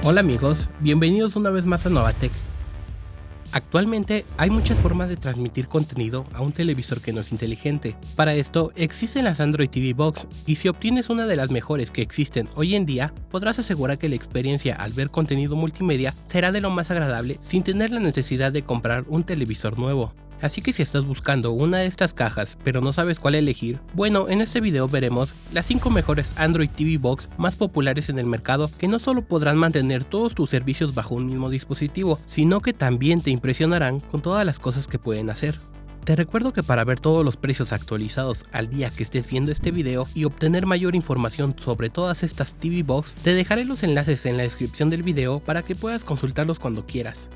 Hola amigos, bienvenidos una vez más a Novatech. Actualmente hay muchas formas de transmitir contenido a un televisor que no es inteligente. Para esto existen las Android TV Box, y si obtienes una de las mejores que existen hoy en día, podrás asegurar que la experiencia al ver contenido multimedia será de lo más agradable sin tener la necesidad de comprar un televisor nuevo. Así que si estás buscando una de estas cajas pero no sabes cuál elegir, bueno, en este video veremos las 5 mejores Android TV Box más populares en el mercado que no solo podrán mantener todos tus servicios bajo un mismo dispositivo, sino que también te impresionarán con todas las cosas que pueden hacer. Te recuerdo que para ver todos los precios actualizados al día que estés viendo este video y obtener mayor información sobre todas estas TV Box, te dejaré los enlaces en la descripción del video para que puedas consultarlos cuando quieras.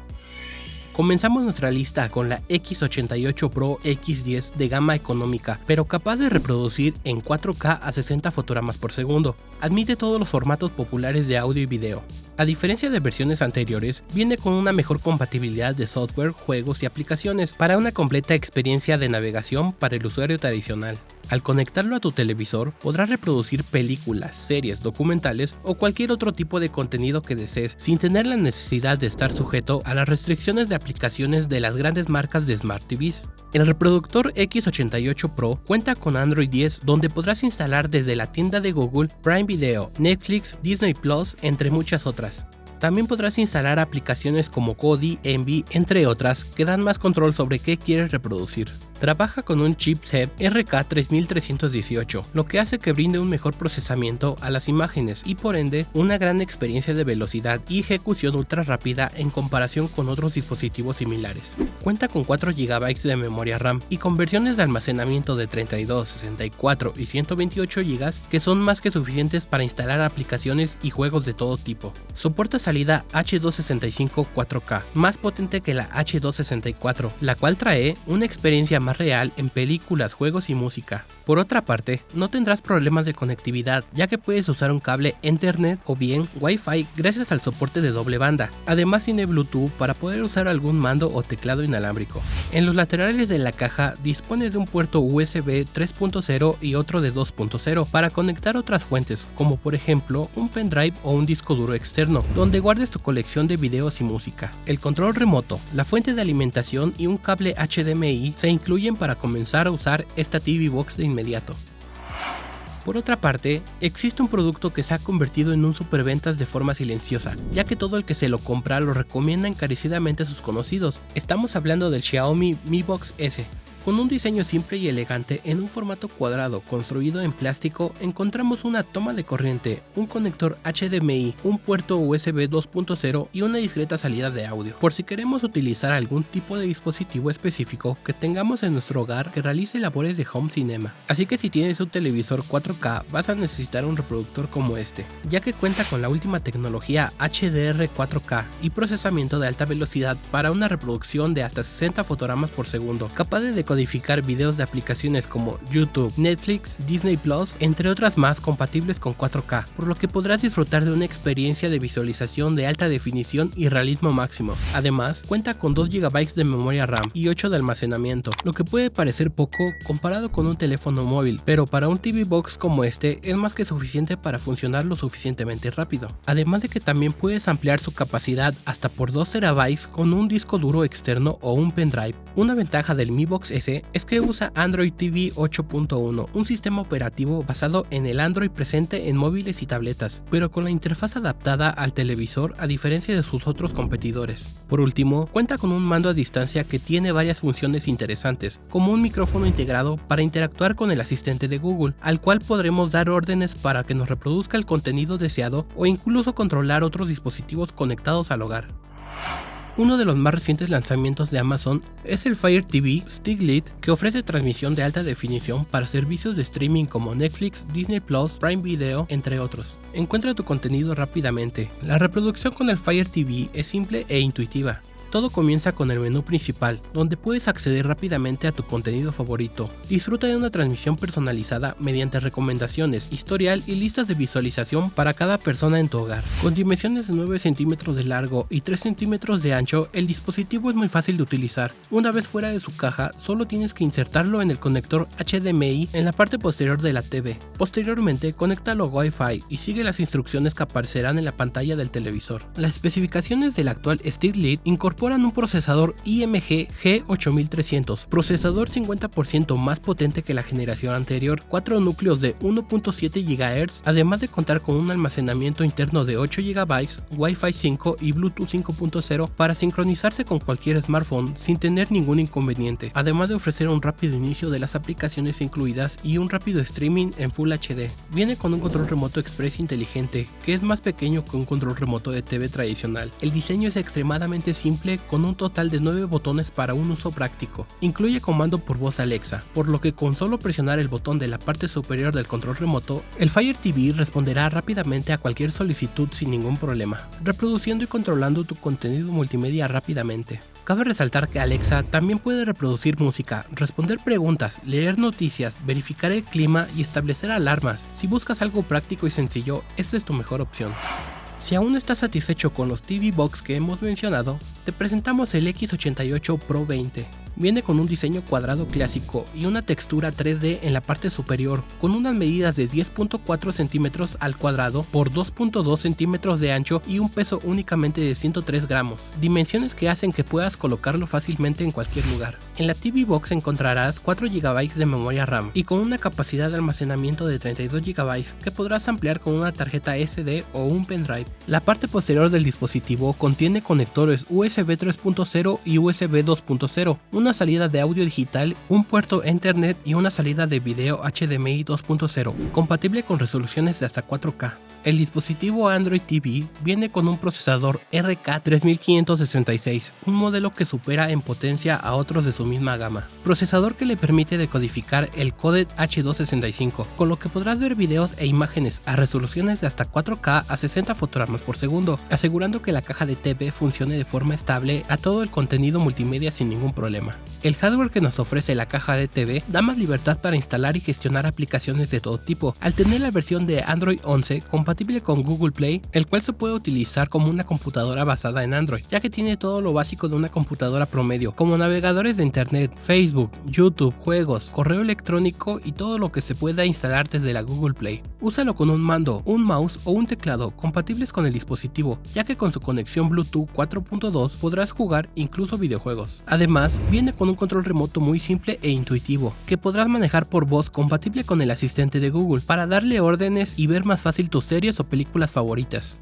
Comenzamos nuestra lista con la X88 Pro X10 de gama económica, pero capaz de reproducir en 4K a 60 fotogramas por segundo. Admite todos los formatos populares de audio y video. A diferencia de versiones anteriores, viene con una mejor compatibilidad de software, juegos y aplicaciones para una completa experiencia de navegación para el usuario tradicional. Al conectarlo a tu televisor, podrás reproducir películas, series, documentales o cualquier otro tipo de contenido que desees sin tener la necesidad de estar sujeto a las restricciones de aplicaciones de las grandes marcas de Smart TVs. El reproductor X88 Pro cuenta con Android 10, donde podrás instalar desde la tienda de Google, Prime Video, Netflix, Disney Plus, entre muchas otras. También podrás instalar aplicaciones como Kodi, Envy, entre otras, que dan más control sobre qué quieres reproducir. Trabaja con un chipset RK3318, lo que hace que brinde un mejor procesamiento a las imágenes y por ende una gran experiencia de velocidad y ejecución ultra rápida en comparación con otros dispositivos similares. Cuenta con 4 GB de memoria RAM y con versiones de almacenamiento de 32, 64 y 128 GB que son más que suficientes para instalar aplicaciones y juegos de todo tipo. Soporta salida H265 4K, más potente que la H264, la cual trae una experiencia más real en películas, juegos y música. Por otra parte, no tendrás problemas de conectividad, ya que puedes usar un cable Ethernet o bien Wi-Fi gracias al soporte de doble banda. Además tiene Bluetooth para poder usar algún mando o teclado inalámbrico. En los laterales de la caja dispone de un puerto USB 3.0 y otro de 2.0 para conectar otras fuentes, como por ejemplo un pendrive o un disco duro externo, donde guardes tu colección de videos y música. El control remoto, la fuente de alimentación y un cable HDMI se incluyen para comenzar a usar esta TV Box de inmediato. Por otra parte, existe un producto que se ha convertido en un superventas de forma silenciosa, ya que todo el que se lo compra lo recomienda encarecidamente a sus conocidos. Estamos hablando del Xiaomi Mi Box S. Con un diseño simple y elegante en un formato cuadrado construido en plástico, encontramos una toma de corriente, un conector HDMI, un puerto USB 2.0 y una discreta salida de audio, por si queremos utilizar algún tipo de dispositivo específico que tengamos en nuestro hogar que realice labores de home cinema. Así que si tienes un televisor 4K vas a necesitar un reproductor como este, ya que cuenta con la última tecnología HDR 4K y procesamiento de alta velocidad para una reproducción de hasta 60 fotogramas por segundo, capaz de decodificar videos de aplicaciones como YouTube, Netflix, Disney Plus, entre otras más compatibles con 4K, por lo que podrás disfrutar de una experiencia de visualización de alta definición y realismo máximo. Además, cuenta con 2 GB de memoria RAM y 8 de almacenamiento, lo que puede parecer poco comparado con un teléfono móvil, pero para un TV Box como este es más que suficiente para funcionar lo suficientemente rápido. Además de que también puedes ampliar su capacidad hasta por 2 TB con un disco duro externo o un pendrive. Una ventaja del Mi Box S es que usa Android TV 8.1, un sistema operativo basado en el Android presente en móviles y tabletas, pero con la interfaz adaptada al televisor a diferencia de sus otros competidores. Por último, cuenta con un mando a distancia que tiene varias funciones interesantes, como un micrófono integrado para interactuar con el asistente de Google, al cual podremos dar órdenes para que nos reproduzca el contenido deseado o incluso controlar otros dispositivos conectados al hogar. Uno de los más recientes lanzamientos de Amazon es el Fire TV Stick Lite, que ofrece transmisión de alta definición para servicios de streaming como Netflix, Disney Plus, Prime Video, entre otros. Encuentra tu contenido rápidamente. La reproducción con el Fire TV es simple e intuitiva. Todo comienza con el menú principal, donde puedes acceder rápidamente a tu contenido favorito. Disfruta de una transmisión personalizada mediante recomendaciones, historial y listas de visualización para cada persona en tu hogar. Con dimensiones de 9 centímetros de largo y 3 centímetros de ancho, el dispositivo es muy fácil de utilizar. Una vez fuera de su caja, solo tienes que insertarlo en el conector HDMI en la parte posterior de la TV. Posteriormente, conéctalo a Wi-Fi y sigue las instrucciones que aparecerán en la pantalla del televisor. Las especificaciones del actual Steed Lite incorporan un procesador IMG G8300, procesador 50% más potente que la generación anterior, 4 núcleos de 1.7 GHz, además de contar con un almacenamiento interno de 8 GB, Wi-Fi 5 y Bluetooth 5.0 para sincronizarse con cualquier smartphone sin tener ningún inconveniente, además de ofrecer un rápido inicio de las aplicaciones incluidas y un rápido streaming en Full HD. Viene con un control remoto express inteligente, que es más pequeño que un control remoto de TV tradicional. El diseño es extremadamente simple, con un total de 9 botones para un uso práctico. Incluye comando por voz Alexa, por lo que con solo presionar el botón de la parte superior del control remoto, el Fire TV responderá rápidamente a cualquier solicitud sin ningún problema, reproduciendo y controlando tu contenido multimedia rápidamente. Cabe resaltar que Alexa también puede reproducir música, responder preguntas, leer noticias, verificar el clima y establecer alarmas. Si buscas algo práctico y sencillo, esta es tu mejor opción. Si aún no estás satisfecho con los TV Box que hemos mencionado, te presentamos el X88 Pro 20. Viene con un diseño cuadrado clásico y una textura 3D en la parte superior, con unas medidas de 10.4 centímetros al cuadrado por 2.2 centímetros de ancho y un peso únicamente de 103 gramos, dimensiones que hacen que puedas colocarlo fácilmente en cualquier lugar. En la TV Box encontrarás 4 GB de memoria RAM y con una capacidad de almacenamiento de 32 GB que podrás ampliar con una tarjeta SD o un pendrive. La parte posterior del dispositivo contiene conectores USB 3.0 y USB 2.0, una salida de audio digital, un puerto Ethernet y una salida de video HDMI 2.0, compatible con resoluciones de hasta 4K. El dispositivo Android TV viene con un procesador RK3566, un modelo que supera en potencia a otros de su misma gama. Procesador que le permite decodificar el códec H265, con lo que podrás ver videos e imágenes a resoluciones de hasta 4K a 60 fotogramas por segundo, asegurando que la caja de TV funcione de forma estable a todo el contenido multimedia sin ningún problema. El hardware que nos ofrece la caja de TV da más libertad para instalar y gestionar aplicaciones de todo tipo, al tener la versión de Android 11 compatible con Google Play, el cual se puede utilizar como una computadora basada en Android, ya que tiene todo lo básico de una computadora promedio, como navegadores de internet, Facebook, YouTube, juegos, correo electrónico y todo lo que se pueda instalar desde la Google Play. Úsalo con un mando, un mouse o un teclado compatibles con el dispositivo, ya que con su conexión Bluetooth 4.2 podrás jugar incluso videojuegos. Además, viene con un control remoto muy simple e intuitivo, que podrás manejar por voz compatible con el asistente de Google, para darle órdenes y ver más fácil tus series o películas favoritas.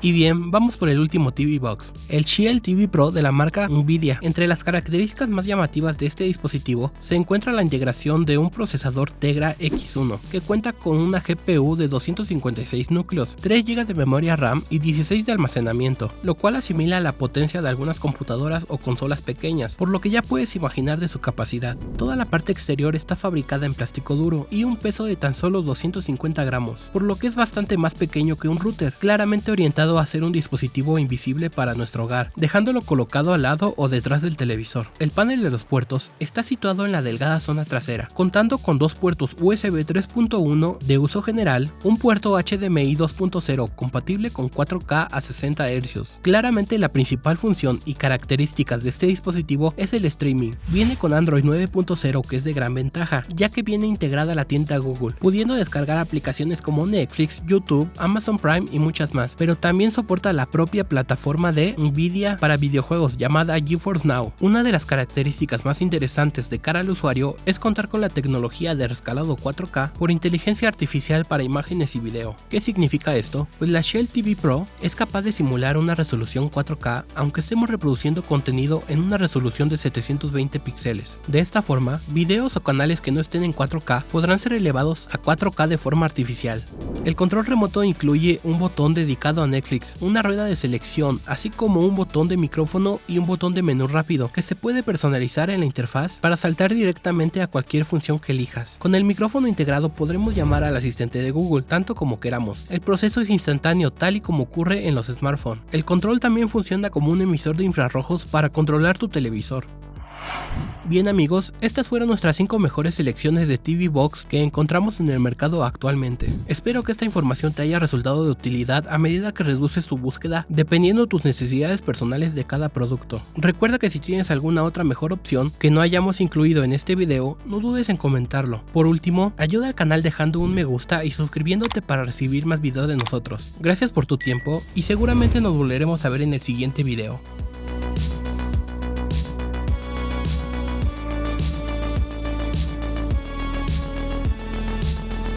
Y bien, vamos por el último TV Box, el Shield TV Pro de la marca Nvidia. Entre las características más llamativas de este dispositivo se encuentra la integración de un procesador Tegra X1 que cuenta con una GPU de 256 núcleos, 3 GB de memoria RAM y 16 de almacenamiento, lo cual asimila la potencia de algunas computadoras o consolas pequeñas, por lo que ya puedes imaginar de su capacidad. Toda la parte exterior está fabricada en plástico duro y un peso de tan solo 250 gramos, por lo que es bastante más pequeño que un router, claramente orientado a ser un dispositivo invisible para nuestro hogar, dejándolo colocado al lado o detrás del televisor. El panel de los puertos está situado en la delgada zona trasera, contando con dos puertos USB 3.1 de uso general, un puerto HDMI 2.0 compatible con 4K a 60 Hz. Claramente la principal función y características de este dispositivo es el streaming. Viene con Android 9.0, que es de gran ventaja, ya que viene integrada a la tienda Google, pudiendo descargar aplicaciones como Netflix, YouTube, Amazon Prime y muchas más, pero también soporta la propia plataforma de Nvidia para videojuegos llamada GeForce Now. Una de las características más interesantes de cara al usuario es contar con la tecnología de rescalado 4K por inteligencia artificial para imágenes y video. ¿Qué significa esto? Pues la Shield TV Pro es capaz de simular una resolución 4K aunque estemos reproduciendo contenido en una resolución de 720 píxeles. De esta forma, videos o canales que no estén en 4K podrán ser elevados a 4K de forma artificial. El control remoto incluye un botón dedicado a Netflix Netflix, una rueda de selección, así como un botón de micrófono y un botón de menú rápido que se puede personalizar en la interfaz para saltar directamente a cualquier función que elijas. Con el micrófono integrado podremos llamar al asistente de Google tanto como queramos. El proceso es instantáneo, tal y como ocurre en los smartphones. El control también funciona como un emisor de infrarrojos para controlar tu televisor. Bien amigos, estas fueron nuestras 5 mejores selecciones de TV Box que encontramos en el mercado actualmente. Espero que esta información te haya resultado de utilidad a medida que reduces tu búsqueda dependiendo de tus necesidades personales de cada producto. Recuerda que si tienes alguna otra mejor opción que no hayamos incluido en este video, no dudes en comentarlo. Por último, ayuda al canal dejando un me gusta y suscribiéndote para recibir más videos de nosotros. Gracias por tu tiempo y seguramente nos volveremos a ver en el siguiente video.